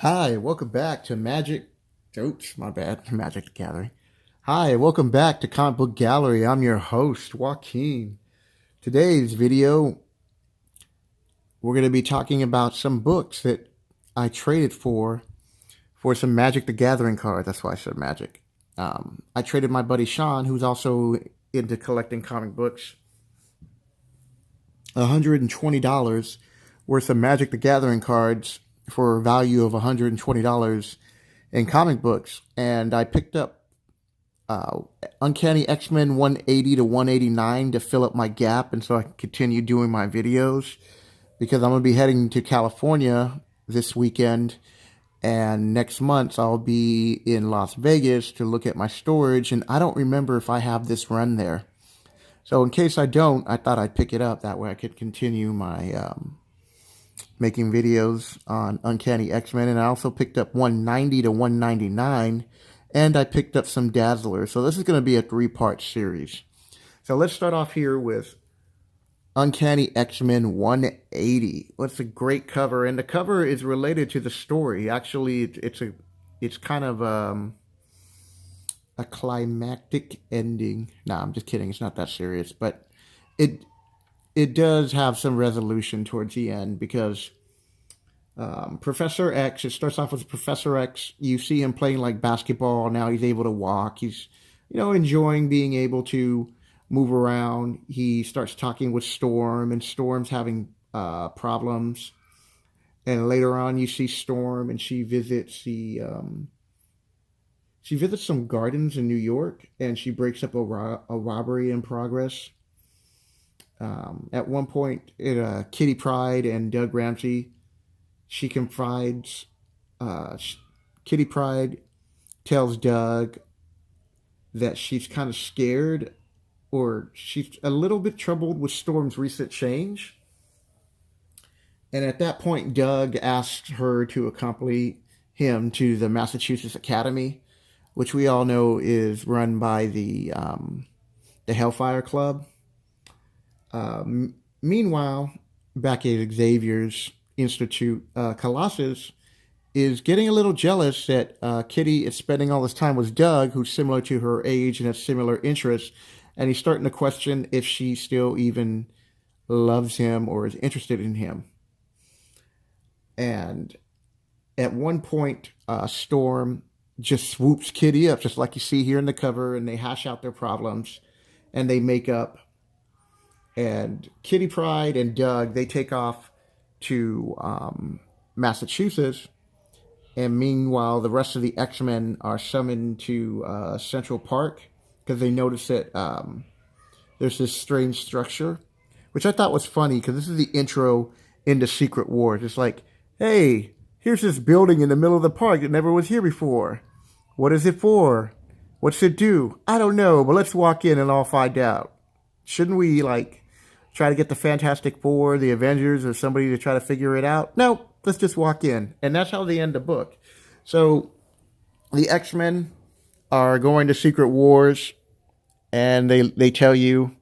Hi, welcome back to Oops, my bad. Magic the Gathering. Hi, welcome back to Comicbook Gallery. I'm your host, Joaquin. Today's video, we're going to be talking about some books that I traded for some Magic the Gathering cards. That's why I said Magic. I traded my buddy Sean, who's also into collecting comic books, $120 worth of Magic the Gathering cards for a value of $120 in comic books. And I picked up Uncanny X-Men 180 to 189 to fill up my gap, and so I can continue doing my videos because I'm going to be heading to California this weekend, and next month I'll be in Las Vegas to look at my storage, and I don't remember if I have this run there. So in case I don't, I thought I'd pick it up. That way I could continue my making videos on Uncanny X-Men. And I also picked up 190 to 199, and I picked up some Dazzlers. So this is going to be a 3-part series. So let's start off here with Uncanny X-Men 180. What's a great cover, and the cover is related to the story. Actually, it's kind of a climactic ending. Nah, I'm just kidding. It's not that serious, but it does have some resolution towards the end because Professor X, it starts off with Professor X. You see him playing like basketball. Now he's able to walk. He's, enjoying being able to move around. He starts talking with Storm, and Storm's having problems. And later on, you see Storm, and she visits some gardens in New York, and she breaks up a robbery in progress. At one point, Kitty Pryde and Doug Ramsey, she confides. Kitty Pryde tells Doug that she's kind of scared, or she's a little bit troubled with Storm's recent change. And at that point, Doug asks her to accompany him to the Massachusetts Academy, which we all know is run by the Hellfire Club. Meanwhile, back at Xavier's Institute, Colossus is getting a little jealous that Kitty is spending all this time with Doug, who's similar to her age and has similar interests, and he's starting to question if she still even loves him or is interested in him. And at one point, Storm just swoops Kitty up, just like you see here in the cover, and they hash out their problems, and they make up. And Kitty Pryde and Doug, they take off to Massachusetts, and meanwhile, the rest of the X-Men are summoned to Central Park because they notice that there's this strange structure, which I thought was funny because this is the intro into Secret Wars. It's like, hey, here's this building in the middle of the park that never was here before. What is it for? What's it do? I don't know, but let's walk in and I'll find out. Shouldn't we, try to get the Fantastic Four, the Avengers, or somebody to try to figure it out? No, let's just walk in. And that's how they end the book. So the X-Men are going to Secret Wars, and they tell you,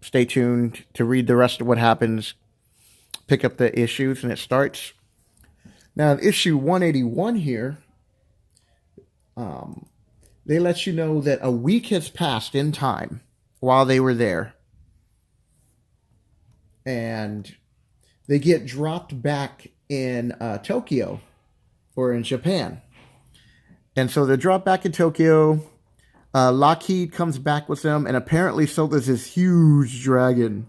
stay tuned to read the rest of what happens, pick up the issues, and it starts. Now, in issue 181 here, they let you know that a week has passed in time while they were there. And they get dropped back in Tokyo, or in Japan. And so they're dropped back in Tokyo. Lockheed comes back with them, and apparently so there's this huge dragon.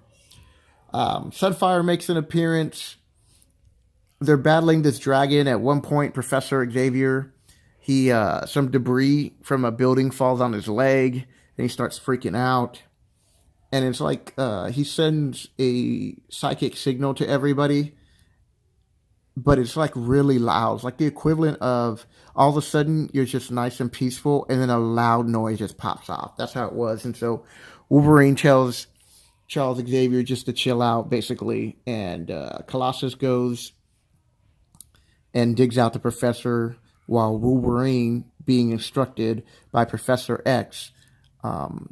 Sunfire makes an appearance. They're battling this dragon. At one point, Professor Xavier, some debris from a building falls on his leg, and he starts freaking out. And it's like he sends a psychic signal to everybody, but it's like really loud. It's like the equivalent of all of a sudden you're just nice and peaceful, and then a loud noise just pops off. That's how it was. And so Wolverine tells Charles Xavier just to chill out, basically. And Colossus goes and digs out the professor, while Wolverine, being instructed by Professor X,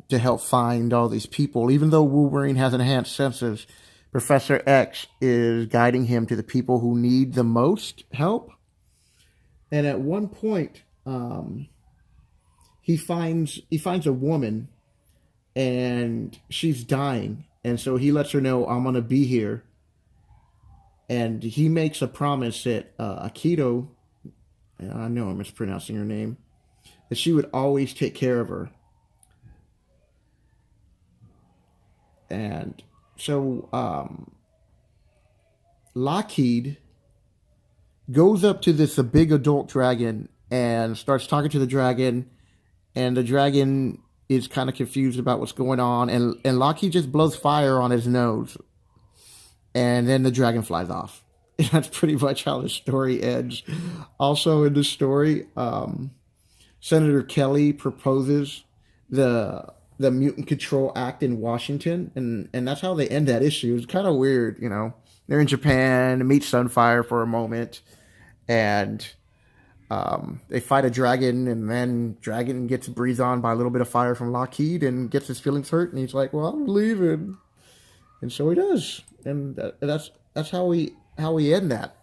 to help find all these people. Even though Wolverine has enhanced senses, Professor X is guiding him to the people who need the most help. And at one point, he finds a woman, and she's dying, and so he lets her know, I'm gonna be here, and he makes a promise that Akito, I know I'm mispronouncing her name, that she would always take care of her. And so Lockheed goes up to this a big adult dragon and starts talking to the dragon, and the dragon is kind of confused about what's going on, and Lockheed just blows fire on his nose, and then the dragon flies off. And that's pretty much how the story ends. Also in the story, Senator Kelly proposes the Mutant Control Act in Washington, and that's how they end that issue. It's kind of weird, you know. They're in Japan, meet Sunfire for a moment, and they fight a dragon, and then dragon gets breathed on by a little bit of fire from Lockheed and gets his feelings hurt, and he's like, "Well, I'm leaving," and so he does, and that's how we end that.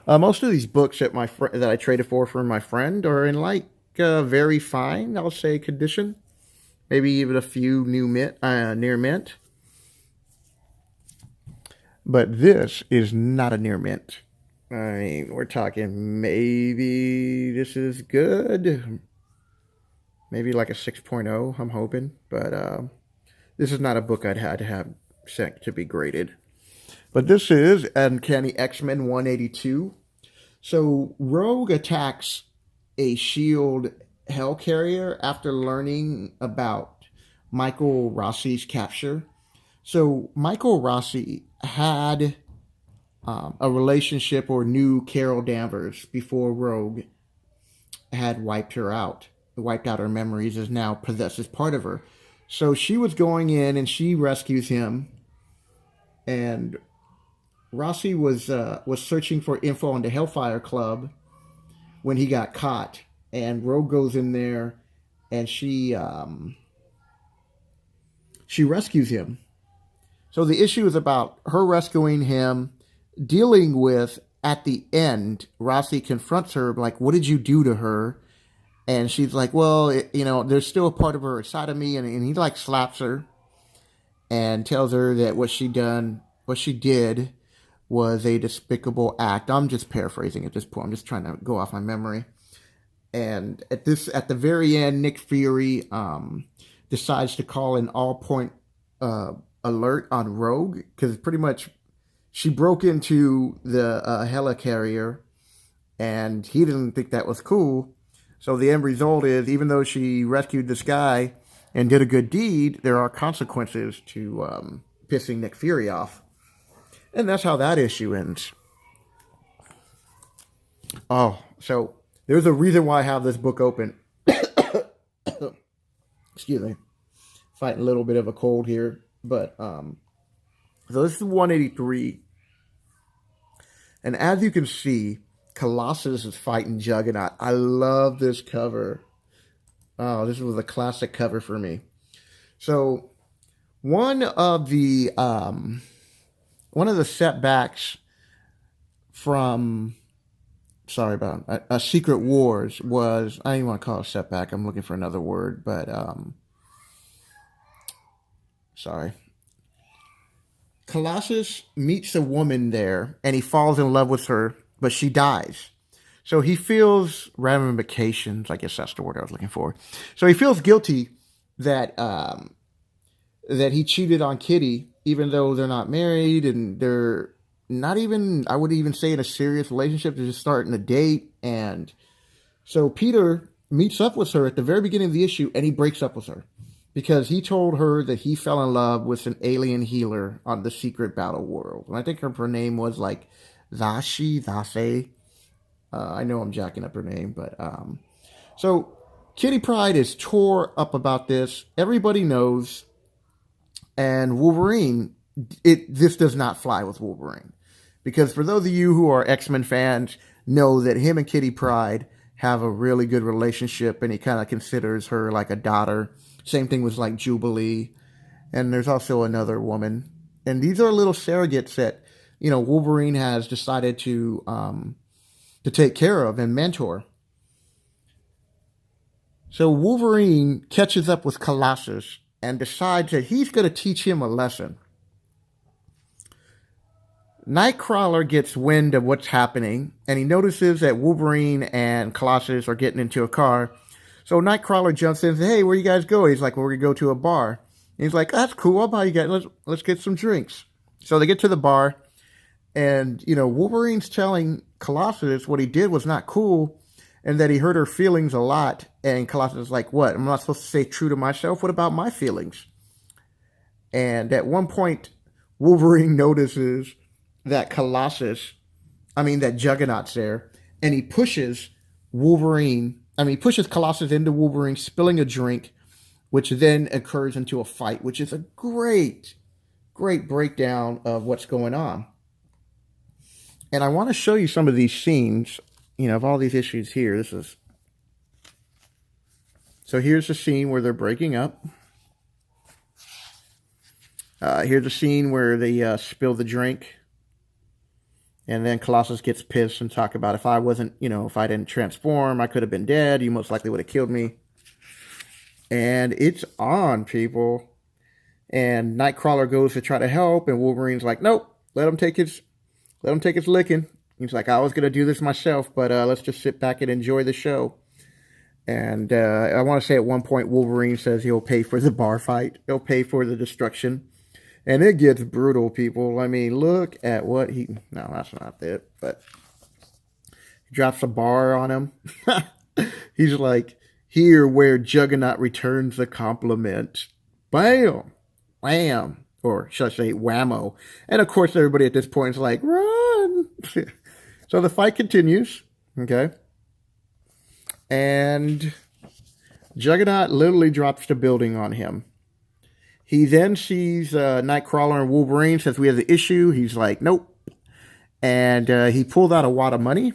Most of these books that I traded for my friend are in like very fine, I'll say, condition. Maybe even a few near mint. But this is not a near mint. I mean, we're talking maybe this is good. Maybe like a 6.0, I'm hoping. But this is not a book I'd had to have sent to be graded. But this is Uncanny X-Men 182. So Rogue attacks a SHIELD Hellcarrier after learning about Michael Rossi's capture. So Michael Rossi had a relationship or knew Carol Danvers before Rogue had wiped out her memories, as now possesses part of her. So she was going in and she rescues him, and Rossi was searching for info on the Hellfire Club when he got caught, and Rogue goes in there and she rescues him. So the issue is about her rescuing him, dealing with, at the end, Rossi confronts her, like, what did you do to her? And she's like, well, there's still a part of her inside of me. And he like slaps her and tells her that what she did was a despicable act. I'm just paraphrasing at this point. I'm just trying to go off my memory. And at the very end, Nick Fury decides to call an all-point alert on Rogue, because pretty much she broke into the helicarrier, and he didn't think that was cool. So the end result is, even though she rescued this guy and did a good deed, there are consequences to pissing Nick Fury off. And that's how that issue ends. Oh, so there's a reason why I have this book open. Excuse me. Fighting a little bit of a cold here. But, so this is 183. And as you can see, Colossus is fighting Juggernaut. I love this cover. Oh, this was a classic cover for me. So, one of the setbacks from, Secret Wars was, I don't even want to call it a setback. I'm looking for another word, but, Colossus meets a woman there, and he falls in love with her, but she dies. So he feels ramifications, I guess that's the word I was looking for. So he feels guilty that that he cheated on Kitty, even though they're not married, and they're not even, I would even say, in a serious relationship. They're just starting a date. And so Peter meets up with her at the very beginning of the issue, and he breaks up with her, because he told her that he fell in love with an alien healer on the secret battle world. And I think her name was like Zase. I know I'm jacking up her name, but so Kitty Pryde is tore up about this. Everybody knows. And Wolverine, this does not fly with Wolverine. Because for those of you who are X-Men fans, know that him and Kitty Pryde have a really good relationship, and he kind of considers her like a daughter. Same thing with like Jubilee. And there's also another woman. And these are little surrogates that, Wolverine has decided to to take care of and mentor. So Wolverine catches up with Colossus and decides that he's going to teach him a lesson. Nightcrawler gets wind of what's happening, and he notices that Wolverine and Colossus are getting into a car. So Nightcrawler jumps in and says, "Hey, where you guys go?" He's like, "Well, we're going to go to a bar." And he's like, "That's cool. I'll buy you guys. Let's get some drinks." So they get to the bar, and, Wolverine's telling Colossus what he did was not cool and that he hurt her feelings a lot. And Colossus is like, "What? I'm not supposed to stay true to myself? What about my feelings?" And at one point, Wolverine notices that that Juggernaut's there, and he pushes Colossus into Wolverine, spilling a drink, which then occurs into a fight, which is a great breakdown of what's going on. And I want to show you some of these scenes, of all these issues here. So here's the scene where they're breaking up. Here's the scene where they spill the drink. And then Colossus gets pissed and talk about, if I didn't transform, I could have been dead. You most likely would have killed me. And it's on, people. And Nightcrawler goes to try to help, and Wolverine's like, "Nope, let him take his licking." He's like, "I was going to do this myself, but let's just sit back and enjoy the show." And I want to say at one point, Wolverine says he'll pay for the bar fight. He'll pay for the destruction. And it gets brutal, people. I mean, look at what no, that's not it. But he drops a bar on him. He's like, "Here where Juggernaut returns the compliment." Bam. Wham. Or should I say whammo. And of course, everybody at this point is like, "Run." So the fight continues. Okay. And Juggernaut literally drops the building on him. He then sees Nightcrawler and Wolverine, says, "We have the issue." He's like, "Nope." And he pulled out a wad of money.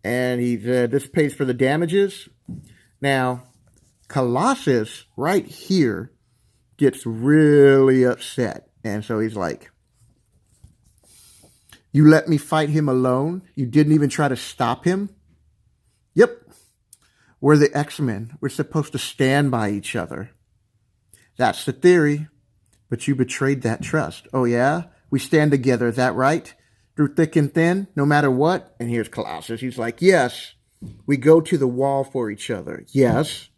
And this pays for the damages. Now, Colossus, right here, gets really upset. And so he's like, "You let me fight him alone? You didn't even try to stop him?" "Yep. We're the X-Men. We're supposed to stand by each other." "That's the theory. But you betrayed that trust." "Oh, yeah? We stand together, is that right? Through thick and thin, no matter what?" And here's Colossus. He's like, "Yes. We go to the wall for each other. Yes.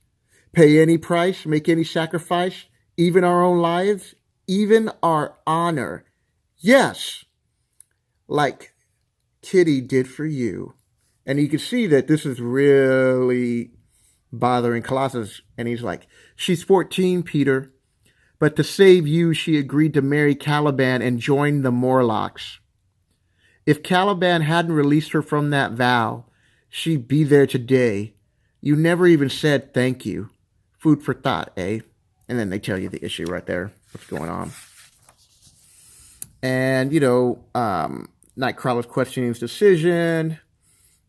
Pay any price, make any sacrifice, even our own lives, even our honor. Yes. Like Kitty did for you." And you can see that this is really bothering Colossus. And he's like, "She's 14, Peter. But to save you, she agreed to marry Caliban and join the Morlocks. If Caliban hadn't released her from that vow, she'd be there today. You never even said thank you. Food for thought, eh?" And then they tell you the issue right there, what's going on. And, Nightcrawler's questioning his decision.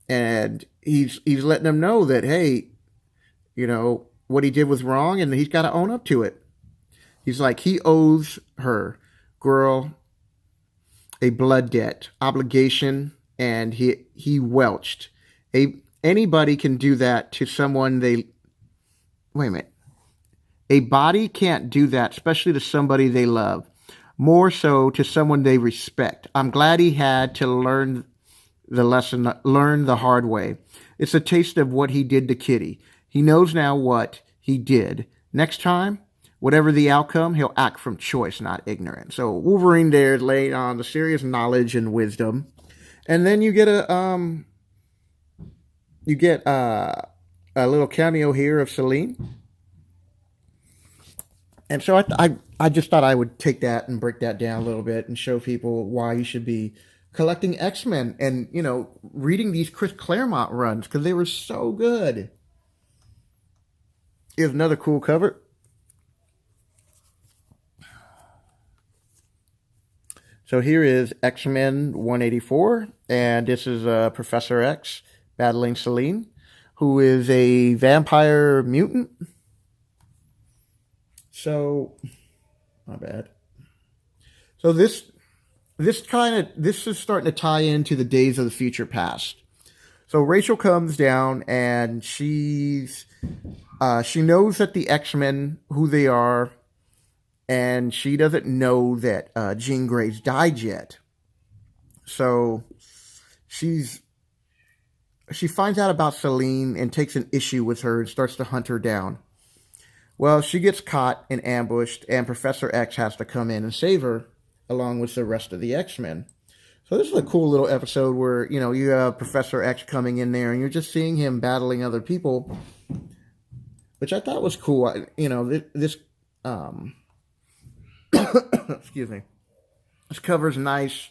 And he's letting them know that, hey, what he did was wrong, and he's got to own up to it. He's like, he owes her, girl, a blood debt, obligation, and he welched. Anybody can do that to someone wait a minute. A body can't do that, especially to somebody they love. More so to someone they respect. I'm glad he had to learn the lesson, learn the hard way. It's a taste of what he did to Kitty. He knows now what he did. Next time, whatever the outcome, he'll act from choice, not ignorant. So Wolverine there is laying on the serious knowledge and wisdom. And then you get a little cameo here of Selene. And so I just thought I would take that and break that down a little bit and show people why you should be collecting X-Men and, reading these Chris Claremont runs because they were so good. Here's another cool cover. So here is X-Men 184, and this is Professor X battling Selene, who is a vampire mutant. So, my bad. So this this is starting to tie into the Days of the Future Past. So Rachel comes down and she knows that the X-Men who they are, and she doesn't know that Jean Grey's died yet. So she's she finds out about Celine and takes an issue with her and starts to hunt her down. Well, she gets caught and ambushed, and Professor X has to come in and save her, along with the rest of the X-Men. So this is a cool little episode where, you have Professor X coming in there, and you're just seeing him battling other people, which I thought was cool. This excuse me. This cover's nice.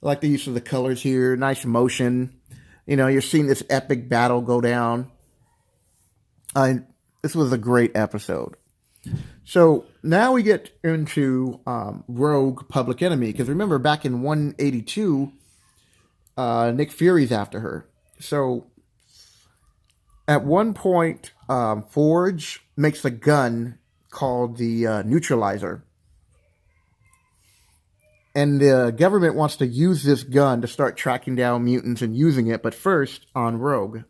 I like the use of the colors here. Nice motion. You're seeing this epic battle go down. This was a great episode. So now we get into Rogue Public Enemy. Because remember, back in 182, Nick Fury's after her. So at one point, Forge makes a gun called the Neutralizer. And the government wants to use this gun to start tracking down mutants and using it, but first on Rogue.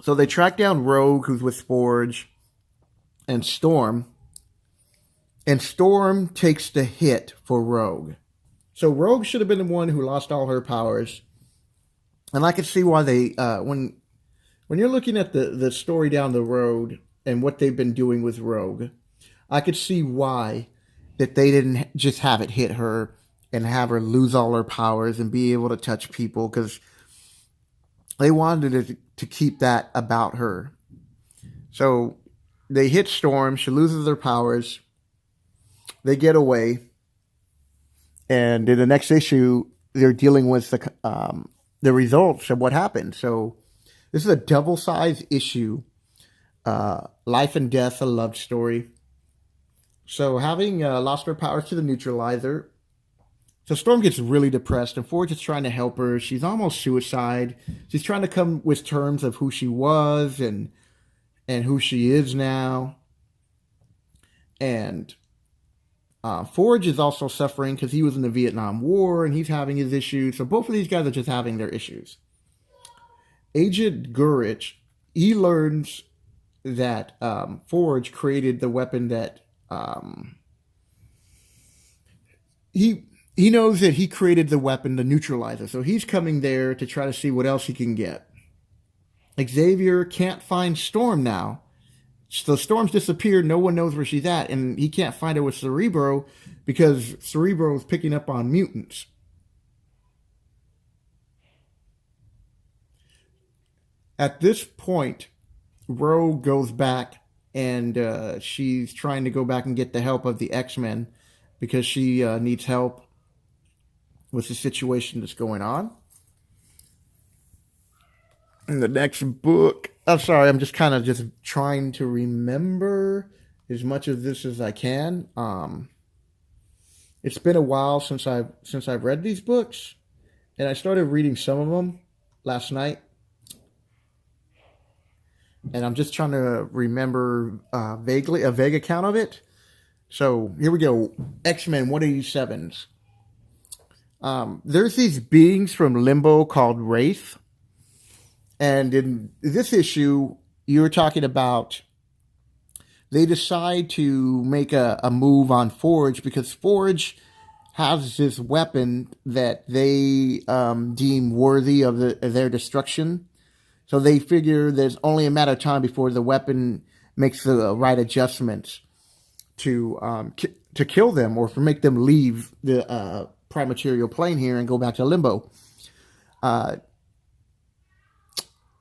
So they track down Rogue, who's with Forge, and Storm. And Storm takes the hit for Rogue. So Rogue should have been the one who lost all her powers. And I can see why they, when you're looking at the story down the road and what they've been doing with Rogue, I could see why that they didn't just have it hit her and have her lose all her powers and be able to touch people, because they wanted to keep that about her. So they hit Storm. She loses her powers. They get away. And in the next issue, they're dealing with the results of what happened. So this is a double-sized issue. Life and Death, a love story. So having lost her powers to the Neutralizer, so Storm gets really depressed, and Forge is trying to help her. She's almost suicide. She's trying to come with terms of who she was and who she is now. And Forge is also suffering because he was in the Vietnam War, and he's having his issues. So both of these guys are just having their issues. Agent Gurich, he learns that Forge created the weapon that he knows that he created the weapon, the Neutralizer. So he's coming there to try to see what else he can get. Xavier can't find Storm now. So Storm's disappeared. No one knows where she's at. And he can't find her with Cerebro because Cerebro is picking up on mutants. At this point, Rogue goes back, and she's trying to go back and get the help of the X-Men because she needs help with the situation that's going on. In the next book, I'm sorry, I'm just kind of just trying to remember as much of this as I can. It's been a while since I've read these books, and I started reading some of them last night. And I'm just trying to remember vaguely a vague account of it. So here we go. X-Men 187s. There's these beings from Limbo called Wraith. And in this issue, you were talking about they decide to make a move on Forge because Forge has this weapon that they deem worthy of their destruction. So they figure there's only a matter of time before the weapon makes the right adjustments to kill them or to make them leave the prime material plane here and go back to Limbo.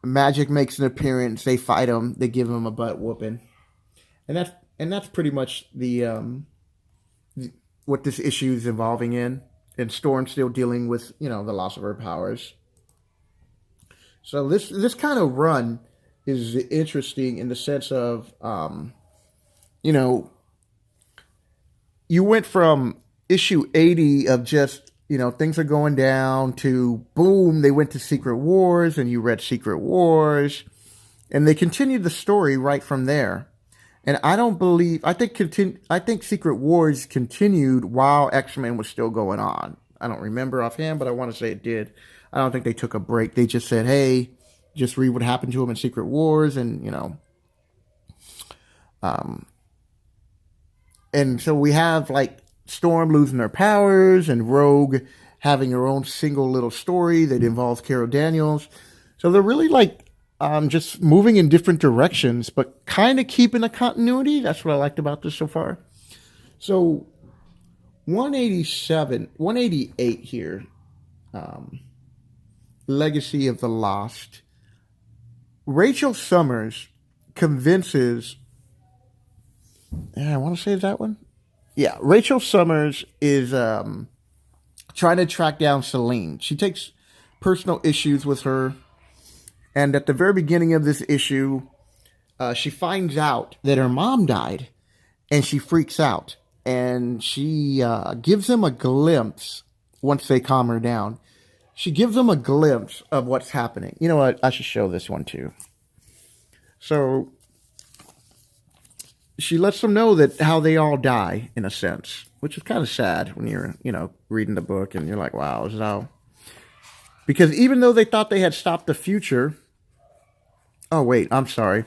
Magic makes an appearance. They fight him. They give him a butt whooping, and that's pretty much the what this issue is evolving in. And Storm's still dealing with the loss of her powers. So this kind of run is interesting in the sense of you went from issue 80 of just things are going down to boom, they went to Secret Wars, and you read Secret Wars, and they continued the story right from there. And I think Secret Wars continued while X-Men was still going on. I don't remember offhand, but I want to say it did. I don't think they took a break. They just said, "Hey, just read what happened to him in Secret Wars," and and so we have like Storm losing her powers and Rogue having her own single little story that involves Carol Daniels. So they're really like just moving in different directions, but kind of keeping a continuity. That's what I liked about this so far. So 188 here, Legacy of the Lost. Rachel Summers convinces, I want to say that one. Yeah, Rachel Summers is trying to track down Celine. She takes personal issues with her. And at the very beginning of this issue, she finds out that her mom died. And she freaks out. And she gives them a glimpse, once they calm her down. She gives them a glimpse of what's happening. You know what? I should show this one too. So she lets them know that how they all die, in a sense, which is kind of sad when you're, reading the book and you're like, wow, this is how. Because even though they thought they had stopped the future. Oh, wait, I'm sorry.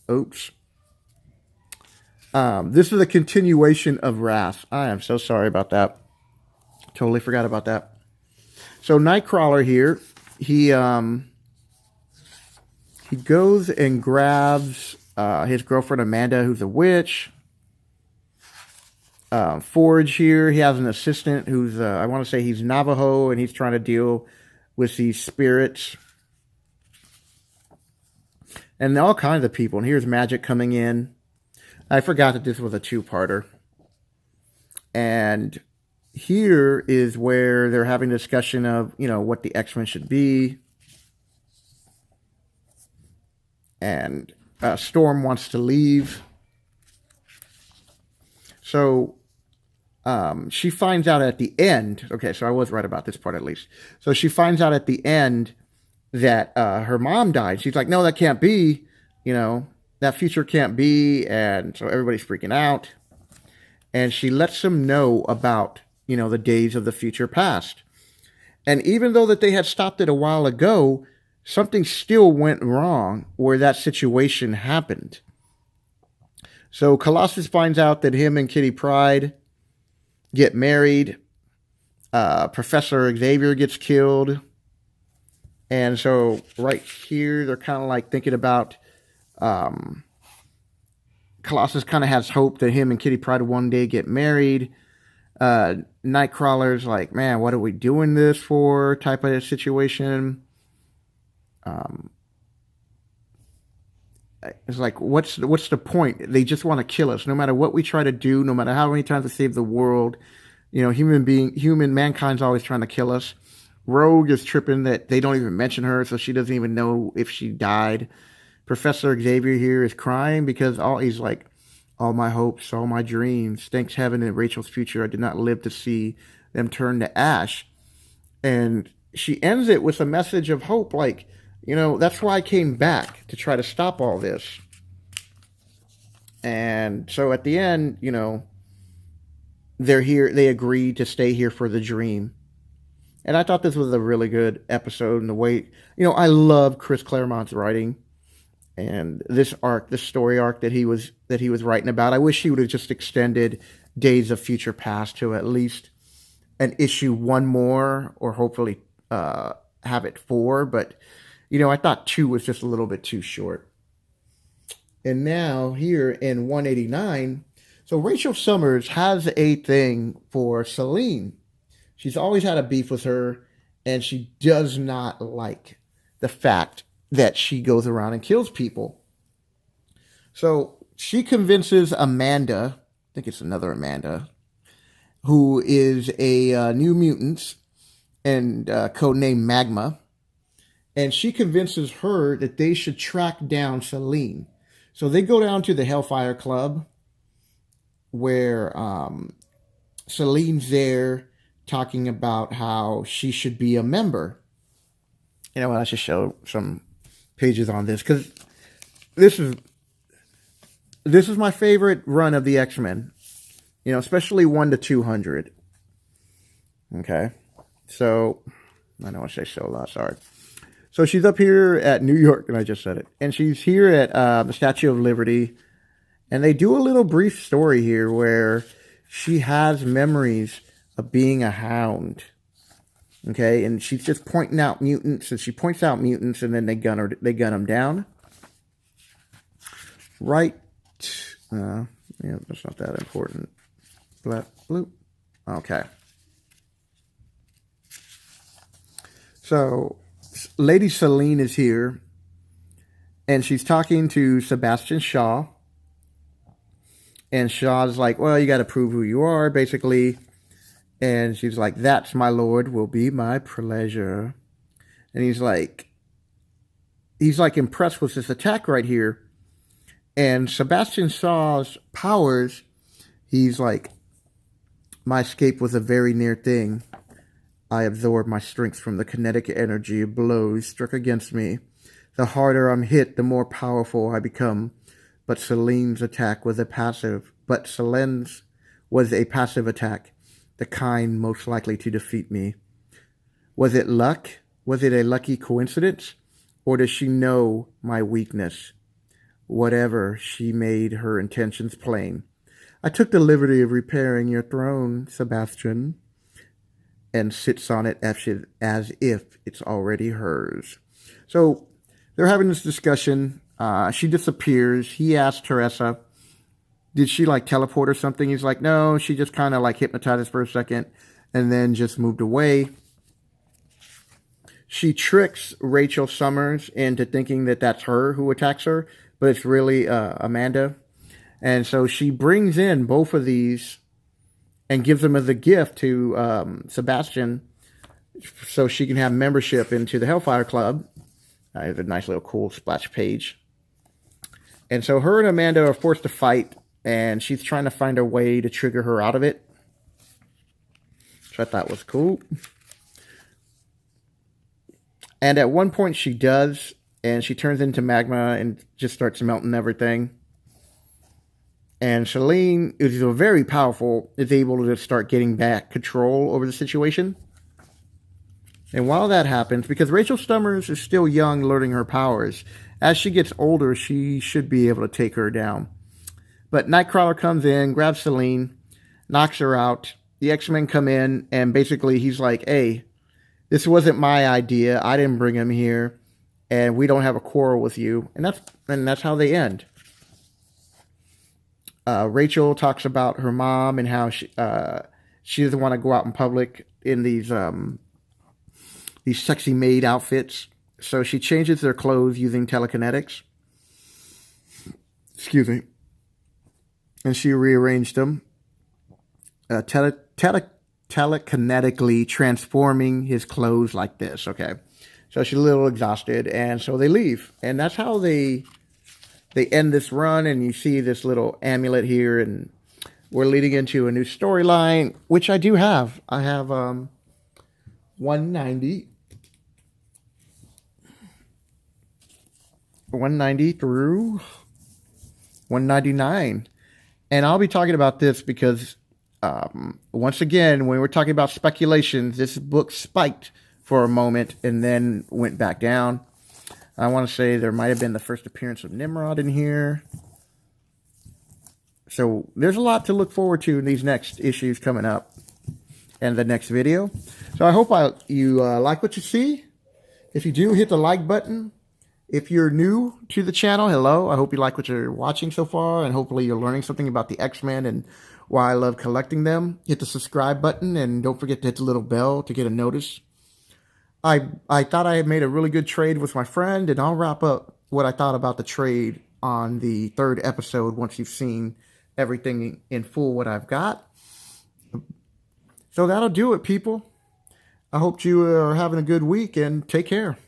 Oops. This is a continuation of Wrath. I am so sorry about that. Totally forgot about that. So Nightcrawler here, he goes and grabs his girlfriend Amanda, who's a witch. Forge here, he has an assistant who's, I want to say he's Navajo, and he's trying to deal with these spirits. And all kinds of people. And here's Magic coming in. I forgot that this was a two-parter. And here is where they're having a discussion of, what the X-Men should be. And Storm wants to leave. So she finds out at the end. Okay, so I was right about this part at least. So she finds out at the end that her mom died. She's like, no, that can't be. That future can't be. And so everybody's freaking out. And she lets them know about, the days of the future past. And even though that they had stopped it a while ago, something still went wrong where that situation happened. So Colossus finds out that him and Kitty Pryde get married. Professor Xavier gets killed. And so right here, they're kind of like thinking about Colossus kind of has hope that him and Kitty Pryde one day get married. Nightcrawler's like, man, what are we doing this for? Type of situation. It's like, what's the point? They just want to kill us. No matter what we try to do, no matter how many times we save the world, mankind's always trying to kill us. Rogue is tripping that they don't even mention her, so she doesn't even know if she died. Professor Xavier here is crying because he's like, all my hopes, all my dreams, thanks heaven and Rachel's future, I did not live to see them turn to ash. And she ends it with a message of hope, like, that's why I came back, to try to stop all this. And so at the end, they're here, they agreed to stay here for the dream. And I thought this was a really good episode in the way, I love Chris Claremont's writing. And this story arc that he was writing about, I wish he would have just extended Days of Future Past to at least an issue one more, or hopefully have it 4. But, I thought 2 was just a little bit too short. And now here in 189, so Rachel Summers has a thing for Celine. She's always had a beef with her, and she does not like the fact that she goes around and kills people. So she convinces Amanda, I think it's another Amanda, who is a New Mutants and codenamed Magma. And she convinces her that they should track down Celine. So they go down to the Hellfire Club where Celine's there talking about how she should be a member. You know what? I should show some pages on this because this is This is my favorite run of the X-Men. You know, especially 1 to 200. Okay. So, I know I say so a lot, sorry. So she's up here at New York, and I just said it. And she's here at the Statue of Liberty. And they do a little brief story here where she has memories of being a hound. Okay, and she's just pointing out mutants, and she points out mutants, and then they gun them down. Right. Yeah, that's not that important. Blap, bloop. Okay. So, Lady Selene is here, and she's talking to Sebastian Shaw. And Shaw's like, well, you got to prove who you are, basically. And she's like, that's, my lord, will be my pleasure. And he's like impressed with this attack right here. And Sebastian Shaw's powers, he's like, my escape was a very near thing. I absorb my strength from the kinetic energy of blows struck against me. The harder I'm hit, the more powerful I become. But Selene's attack was a passive. Attack, the kind most likely to defeat me. Was it luck? Was it a lucky coincidence? Or does she know my weakness? Whatever, she made her intentions plain. I took the liberty of repairing your throne, Sebastian, and sits on it as if it's already hers. So they're having this discussion. She disappears. He asks Teresa, did she like teleport or something? He's like, no, she just kind of like hypnotized us for a second and then just moved away. She tricks Rachel Summers into thinking that that's her who attacks her, but it's really Amanda. And so she brings in both of these and gives them as a gift to Sebastian so she can have membership into the Hellfire Club. It's a nice little cool splash page. And so her and Amanda are forced to fight, and she's trying to find a way to trigger her out of it, which I thought was cool. And at one point she does, and she turns into magma and just starts melting everything. And Selene, who's very powerful, is able to start getting back control over the situation. And while that happens, because Rachel Summers is still young, learning her powers, as she gets older, she should be able to take her down. But Nightcrawler comes in, grabs Selene, knocks her out. The X-Men come in, and basically he's like, hey, this wasn't my idea. I didn't bring him here, and we don't have a quarrel with you. And that's how they end. Rachel talks about her mom and how she doesn't want to go out in public in these sexy maid outfits. So she changes their clothes using telekinetics. Excuse me. And she rearranged them. Telekinetically transforming his clothes like this. Okay. So she's a little exhausted. And so they leave. And that's how they end this run. And you see this little amulet here. And we're leading into a new storyline, which I do have. I have 190 through 199. And I'll be talking about this because, once again, when we're talking about speculations, this book spiked for a moment and then went back down. I want to say there might have been the first appearance of Nimrod in here. So there's a lot to look forward to in these next issues coming up and the next video. So I hope you like what you see. If you do, hit the like button. If you're new to the channel, hello. I hope you like what you're watching so far, and hopefully you're learning something about the X-Men and why I love collecting them. Hit the subscribe button, and don't forget to hit the little bell to get a notice. I thought I had made a really good trade with my friend, and I'll wrap up what I thought about the trade on the third episode once you've seen everything in full what I've got. So that'll do it, people. I hope you are having a good week, and take care.